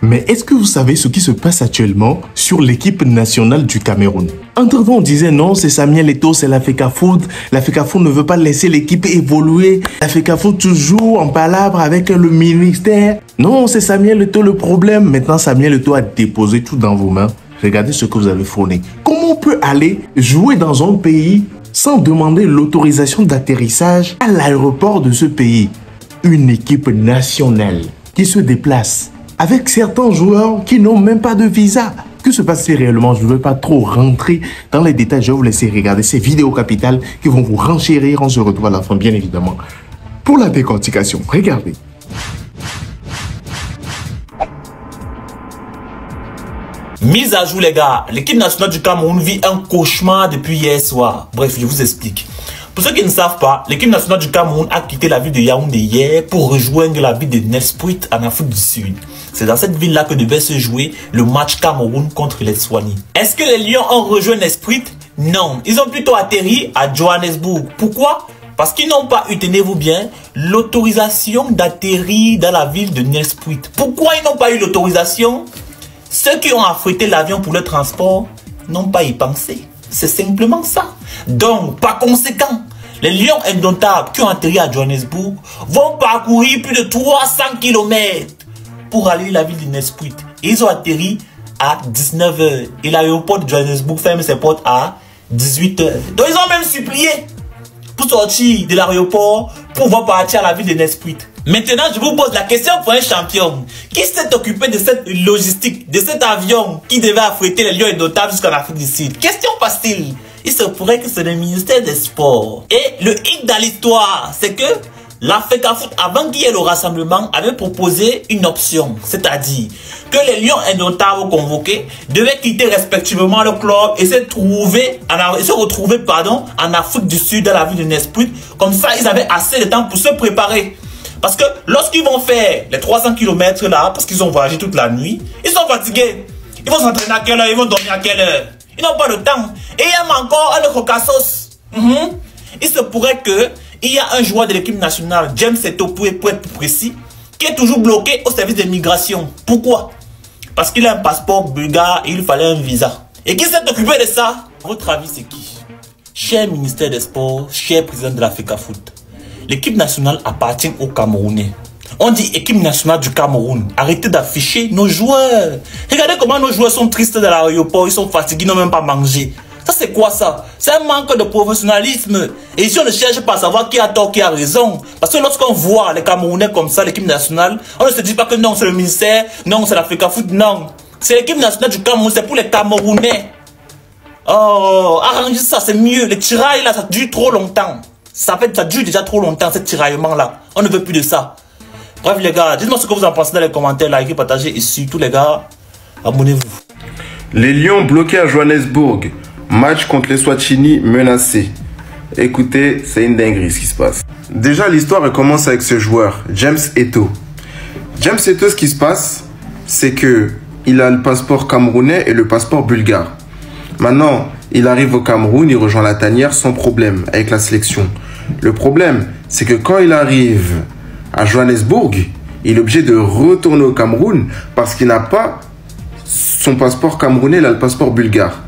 Mais est-ce que vous savez ce qui se passe actuellement sur l'équipe nationale du Cameroun? Entre-temps, on disait non, c'est Samuel Eto'o, c'est la FECAFOOT. La FECAFOOT ne veut pas laisser l'équipe évoluer. La FECAFOOT toujours en palabre avec le ministère. Non, c'est Samuel Eto'o le problème. Maintenant, Samuel Eto'o a déposé tout dans vos mains. Regardez ce que vous avez fourni. Comment on peut aller jouer dans un pays sans demander l'autorisation d'atterrissage à l'aéroport de ce pays? Une équipe nationale qui se déplace avec certains joueurs qui n'ont même pas de visa. Que se passe-t-il réellement? Je ne veux pas trop rentrer dans les détails. Je vais vous laisser regarder ces vidéos capitales qui vont vous renchérir. On se retrouve à la fin, bien évidemment, pour la décortication. Regardez. Mise à jour les gars, l'équipe nationale du Cameroun vit un cauchemar depuis hier soir. Bref, je vous explique. Pour ceux qui ne savent pas, l'équipe nationale du Cameroun a quitté la ville de Yaoundé hier pour rejoindre la ville de Nelspruit en Afrique du Sud. C'est dans cette ville-là que devait se jouer le match Cameroun contre les Swani. Est-ce que les Lions ont rejoint Nelspruit? Non, ils ont plutôt atterri à Johannesburg. Pourquoi? Parce qu'ils n'ont pas eu, tenez-vous bien, l'autorisation d'atterrir dans la ville de Nelspruit. Pourquoi ils n'ont pas eu l'autorisation? Ceux qui ont affrété l'avion pour le transport n'ont pas y pensé. C'est simplement ça. Donc, par conséquent, les Lions indomptables qui ont atterri à Johannesburg vont parcourir plus de 300 km pour aller à la ville de Nelspruit. Et ils ont atterri à 19 h. Et l'aéroport de Johannesburg ferme ses portes à 18 h. Donc, ils ont même supplié pour sortir de l'aéroport pour pouvoir partir à la ville de Nelspruit. Maintenant, je vous pose la question pour un champion. Qui s'est occupé de cette logistique, de cet avion qui devait affréter les Lions indomptables jusqu'en Afrique du Sud? Question facile. Il se pourrait que c'est le ministère des Sports. Et le hic dans l'histoire, c'est que la FECAFOOT, avant qu'il y ait le rassemblement, avait proposé une option. C'est-à-dire que les Lions indomptables convoqués devaient quitter respectivement le club et se retrouver en Afrique du Sud, dans la ville de Nelspruit. Comme ça, ils avaient assez de temps pour se préparer. Parce que lorsqu'ils vont faire les 300 km là, parce qu'ils ont voyagé toute la nuit, ils sont fatigués. Ils vont s'entraîner à quelle heure? Ils vont dormir à quelle heure? Ils n'ont pas le temps. Et il y a encore un autre cassos. Il se pourrait qu'il y a un joueur de l'équipe nationale, James Eto'o pour être plus précis, qui est toujours bloqué au service de migration. Pourquoi? Parce qu'il a un passeport bulgare et il fallait un visa. Et qui s'est occupé de ça? À votre avis, c'est qui? Cher ministère des Sports, cher président de la FECAFOOT, l'équipe nationale appartient aux Camerounais. On dit équipe nationale du Cameroun. Arrêtez d'afficher nos joueurs. Regardez comment nos joueurs sont tristes dans l'aéroport. Ils sont fatigués, ils n'ont même pas mangé. Ça, c'est quoi ça? C'est un manque de professionnalisme. Et ici, on ne cherche pas à savoir qui a tort, qui a raison. Parce que lorsqu'on voit les Camerounais comme ça, l'équipe nationale, on ne se dit pas que non, c'est le ministère, non, c'est la FECAFOOT, non. C'est l'équipe nationale du Cameroun, c'est pour les Camerounais. Oh, arrangez ça, c'est mieux. Les tirailles là, ça dure trop longtemps. Ça dure déjà trop longtemps, ce tiraillement-là. On ne veut plus de ça. Bref, les gars, dites-moi ce que vous en pensez dans les commentaires, likez, partagez. Et surtout, les gars, abonnez-vous. Les Lions bloqués à Johannesburg. Match contre les Swatini menacés. Écoutez, c'est une dinguerie ce qui se passe. Déjà, l'histoire elle commence avec ce joueur, James Eto'o. James Eto'o, ce qui se passe, c'est que il a le passeport camerounais et le passeport bulgare. Maintenant, il arrive au Cameroun, il rejoint la tanière sans problème avec la sélection. Le problème, c'est que quand il arrive à Johannesburg, il est obligé de retourner au Cameroun parce qu'il n'a pas son passeport camerounais, il a le passeport bulgare.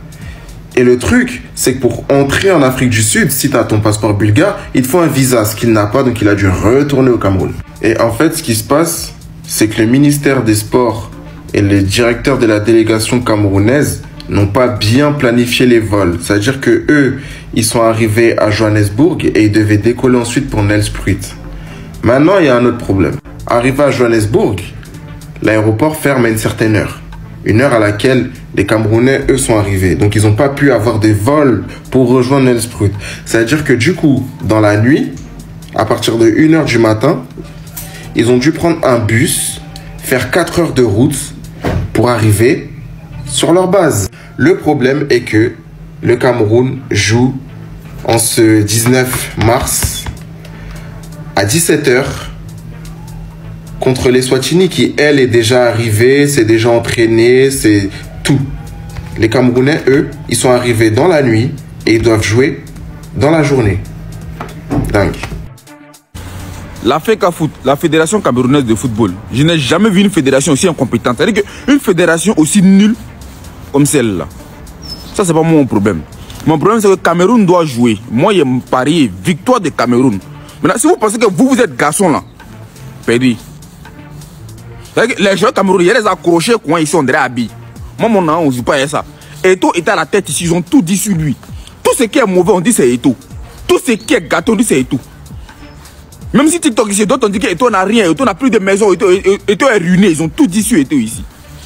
Et le truc, c'est que pour entrer en Afrique du Sud, si tu as ton passeport bulgare, il te faut un visa, ce qu'il n'a pas, donc il a dû retourner au Cameroun. Et en fait, ce qui se passe, c'est que le ministère des Sports et le directeur de la délégation camerounaise n'ont pas bien planifié les vols. C'est-à-dire que eux, ils sont arrivés à Johannesburg et ils devaient décoller ensuite pour Nelspruit. Maintenant, il y a un autre problème. Arrivé à Johannesburg, l'aéroport ferme à une certaine heure. Une heure à laquelle les Camerounais, eux, sont arrivés. Donc, ils n'ont pas pu avoir des vols pour rejoindre Nelspruit. C'est-à-dire que du coup, dans la nuit, à partir de 1 h du matin, ils ont dû prendre un bus, faire 4 heures de route pour arriver sur leur base. Le problème est que le Cameroun joue en ce 19 mars à 17 h contre les Swatini qui, elle, est déjà arrivée, c'est déjà entraîné, c'est tout. Les Camerounais, eux, ils sont arrivés dans la nuit et ils doivent jouer dans la journée. Dingue. La FECAFOOT, la Fédération Camerounaise de Football, je n'ai jamais vu une fédération aussi incompétente. C'est-à-dire qu'une fédération aussi nulle comme celle-là. Ça, c'est pas mon problème. Mon problème, c'est que le Cameroun doit jouer. Moi, j'ai parié victoire de Cameroun. Maintenant, si vous pensez que vous êtes garçon là, perdu. Les joueurs camerounais, ils les accrochés quand ils sont derrière habillés. Moi, mon nom, on ne dit pas ça. Eto'o était à la tête ici, ils ont tout dit sur lui. Tout ce qui est mauvais, on dit c'est Eto'o. Tout ce qui est gâteau, on dit c'est Eto'o. Même si TikTok ici, d'autres ont dit qu'Eto'o n'a rien, Eto'o n'a plus de maison, Eto'o est ruiné. Ils ont tout dit sur Eto'o ici.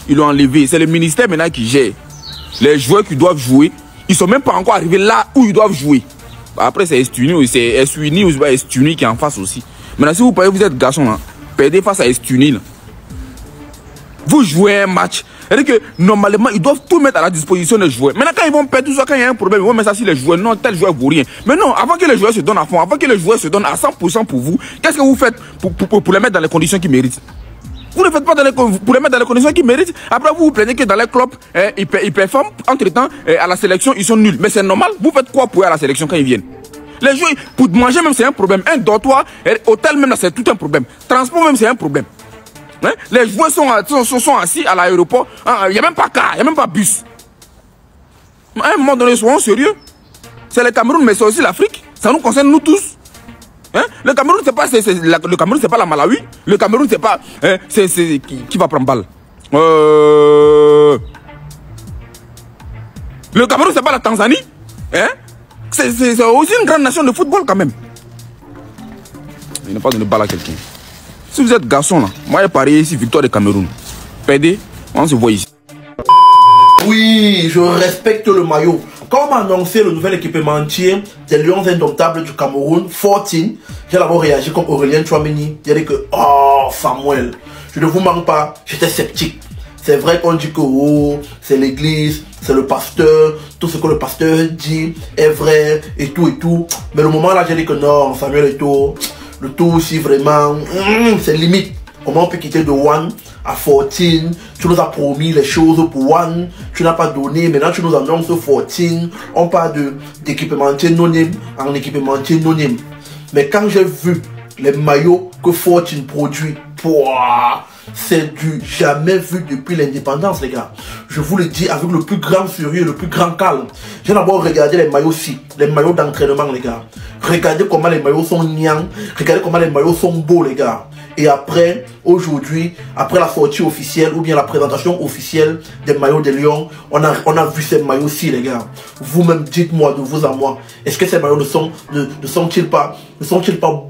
Ils l'ont enlevé. C'est le ministère maintenant qui gère. Les joueurs qui doivent jouer, ils ne sont même pas encore arrivés là où ils doivent jouer. Après, c'est Estuni ou Estuni qui est en face aussi. Maintenant, si vous parlez, vous êtes garçon, hein, perdez face à Estuni. Vous jouez un match. C'est-à-dire que normalement, ils doivent tout mettre à la disposition des joueurs. Maintenant, quand ils vont perdre tout ça, quand il y a un problème, ils vont mettre ça sur les joueurs. Non, tel joueur ne vaut rien. Mais non, avant que les joueurs se donnent à fond, avant que les joueurs se donnent à 100% pour vous, qu'est-ce que vous faites pour les mettre dans les conditions qu'ils méritent? Vous ne faites pas pour les mettre dans les conditions qu'ils méritent. Après, vous vous plaignez que dans les clubs, ils performent. Entre-temps, à la sélection, ils sont nuls. Mais c'est normal. Vous faites quoi pour aller à la sélection quand ils viennent? Les joueurs, pour manger même, c'est un problème. Un dortoir, hôtel même, c'est tout un problème. Transport même, c'est un problème. Hein? Les joueurs sont assis à l'aéroport. Il n'y a même pas car, il n'y a même pas bus. À un moment donné, soyons sérieux. C'est le Cameroun, mais c'est aussi l'Afrique. Ça nous concerne, nous tous. Hein? Le Cameroun, c'est pas, le Cameroun, c'est pas la Malawi. Le Cameroun, c'est pas. Qui va prendre balle? Le Cameroun, c'est pas la Tanzanie. Hein? C'est aussi une grande nation de football quand même. Il n'a pas donné balle à quelqu'un. Si vous êtes garçon là, moi j'ai parié ici victoire de Cameroun. Perdez, on se voit ici. Oui, je respecte le maillot. Quand on m'a annoncé le nouvel équipementier des Lions Indomptables du Cameroun, 14, j'ai d'abord réagi comme Aurélien Tchouameni. J'ai dit que, oh Samuel, je ne vous manque pas, j'étais sceptique. C'est vrai qu'on dit que oh, c'est l'église, c'est le pasteur, tout ce que le pasteur dit est vrai et tout. Mais le moment là, j'ai dit que non, Samuel Eto'o, le tout aussi vraiment, c'est limite. Comment on peut quitter de 1 à 14? Tu nous as promis les choses pour 1, tu n'as pas donné, maintenant tu nous annonces 14. On parle d'équipementier anonyme en équipementier anonyme. Mais quand j'ai vu les maillots que 14 produit, c'est du jamais vu depuis l'indépendance, les gars. Je vous le dis avec le plus grand sérieux, le plus grand calme. J'ai d'abord regardé les maillots-ci, les maillots d'entraînement, les gars. Regardez comment les maillots sont niants, regardez comment les maillots sont beaux, les gars. Et après, aujourd'hui, après la sortie officielle ou bien la présentation officielle des maillots des Lions, on a vu ces maillots-ci, les gars. Vous-même, dites-moi de vous à moi, est-ce que ces maillots ne sont-ils pas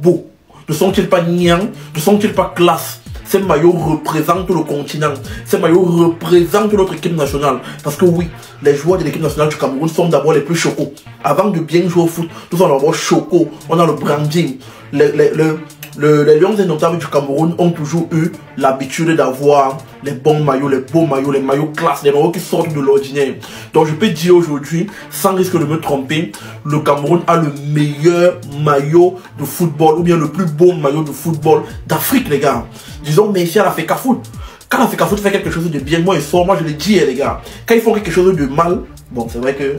beaux? Ne sont-ils pas niants? Ne sont-ils pas classe? Ces maillots représentent le continent. Ces maillots représentent notre équipe nationale. Parce que oui, les joueurs de l'équipe nationale du Cameroun sont d'abord les plus chocos. Avant de bien jouer au foot, nous sommes d'abord chocos. On a le branding. Les Lions Indomptables du Cameroun ont toujours eu l'habitude d'avoir les bons maillots, les beaux maillots, les maillots classe, les maillots qui sortent de l'ordinaire. Donc je peux dire aujourd'hui, sans risque de me tromper, le Cameroun a le meilleur maillot de football, ou bien le plus beau maillot de football d'Afrique, les gars. Disons, mais ici à la FECAFOOT, quand la FECAFOOT fait quelque chose de bien, moi je le dis, les gars. Quand ils font quelque chose de mal, bon, c'est vrai que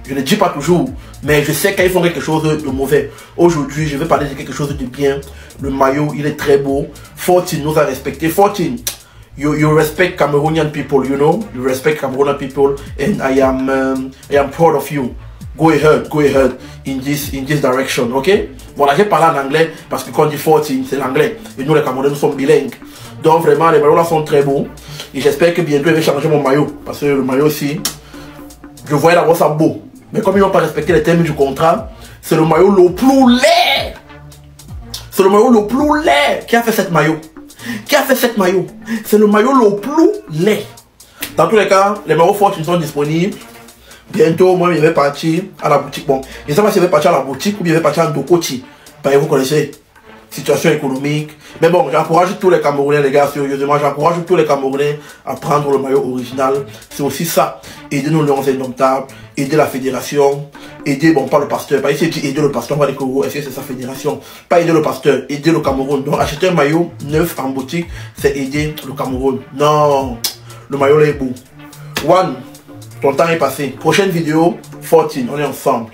je ne dis pas toujours, mais je sais quand ils font quelque chose de mauvais. Aujourd'hui, je vais parler de quelque chose de bien. Le maillot, il est très beau. 14 nous a respecté. 14, you respect Cameroonian people, you know. You respect Cameroonian people, and I am proud of you. Go ahead in this direction, ok? Voilà, j'ai parlé en anglais parce que quand on dit 14, c'est l'anglais. Et nous, les Camerounais, nous sommes bilingues. Donc vraiment, les maillots là sont très beaux. Et j'espère que bientôt, je vais changer mon maillot. Parce que le maillot aussi, je voyais d'abord ça beau. Mais comme ils n'ont pas respecté les termes du contrat, c'est le maillot le plus laid. C'est le maillot le plus laid qui a fait cette maillot. C'est le maillot le plus laid. Dans tous les cas, les maillots forts sont disponibles. Bientôt, moi, je vais partir à la boutique. Bon, je ne sais pas si je vais partir à la boutique ou bien je vais partir à Ndokoti. Vous connaissez, situation économique. Mais bon, j'encourage tous les Camerounais, les gars, sérieusement. J'encourage tous les Camerounais à prendre le maillot original. C'est aussi ça. Aider nos Lions Indomptables, aider la fédération, aider, bon, pas le pasteur. Pas ici, aider le pasteur, on va dire que est-ce que c'est sa fédération? Pas aider le pasteur, aider le Cameroun. Donc, acheter un maillot neuf en boutique, c'est aider le Cameroun. Non, le maillot là est beau. One, ton temps est passé. Prochaine vidéo, 14, on est ensemble.